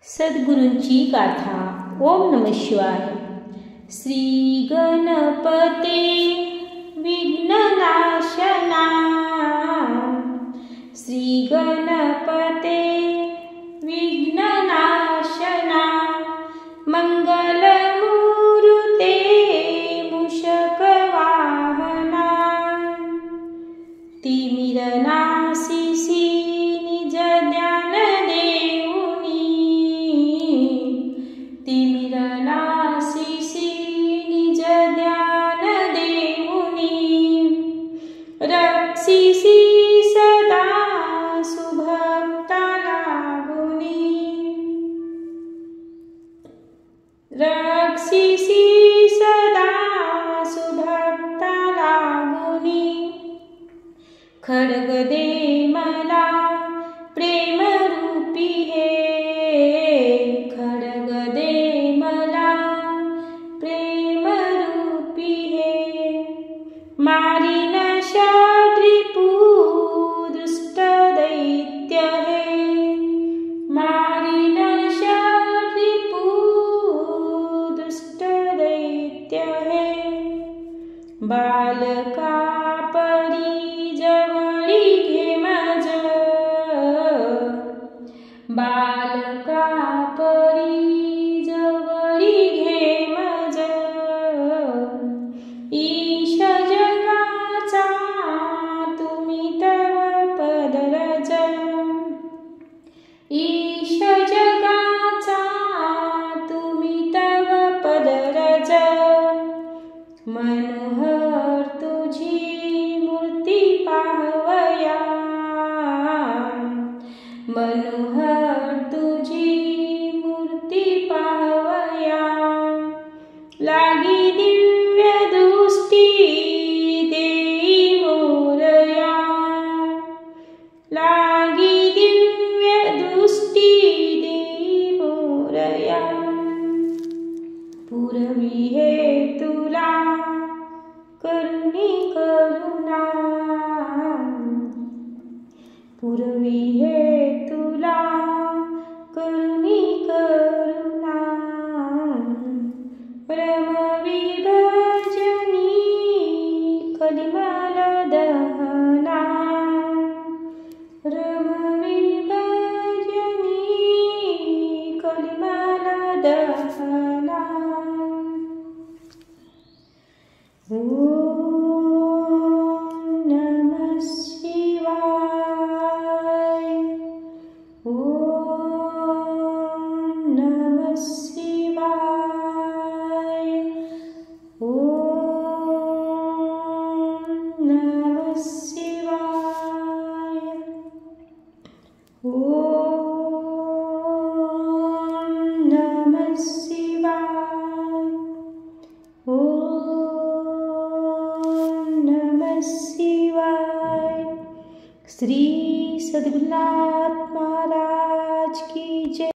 सद्गुरूंची गाथा. ओम नमः शिवाय. श्री गणपते विघ्ननाशना, श्री गणपते विघ्ननाशना, मंगलमूर्ते मूषकवाहना, तिमिरनाशिसी निज ज्ञान देऊनी, तिमिरनाशिसी निज ज्ञान देऊनी, रक्षिसी सदा सुभक्ता लागुनी, रक्षिसी सदा सुभक्ता लागुनी, खड्ग दे मला प्रेम रूपी हे, खड्ग दे मला प्रेम रूपी हे, मारीन षड्रिपू दुष्ट दैत्य हे, मारीन षड्रिपू दुष्ट दैत्य हे, बालका परी जवळी घे मज, बालका परी जवळी घे मज, ईश जगाचा तुम्ही तव पदरज, ईश जगाचा तुम्ही तव पदरज, मनोहर तुझी मूर्ती पाहवया, मनोहर तुझी मूर्ती पाहवया, लागी दिव्य दृष्टी देई मोरया, लागी दिव्य दृष्टी देई मोरया, पुरवी हे तुला करुणी करुणा, पुरवी हे तुला करुणी करुणा, रमविभजनी कलिमल दहना, रमविभजनी कलिमल दहना, ओम नमः शिवाय, ओम नमः शिवाय, ओम नमः शिवाय, ओम नमः शिवाय, ओम नमः शिवाय. श्री सद्गुरुनाथ महाराज की जय.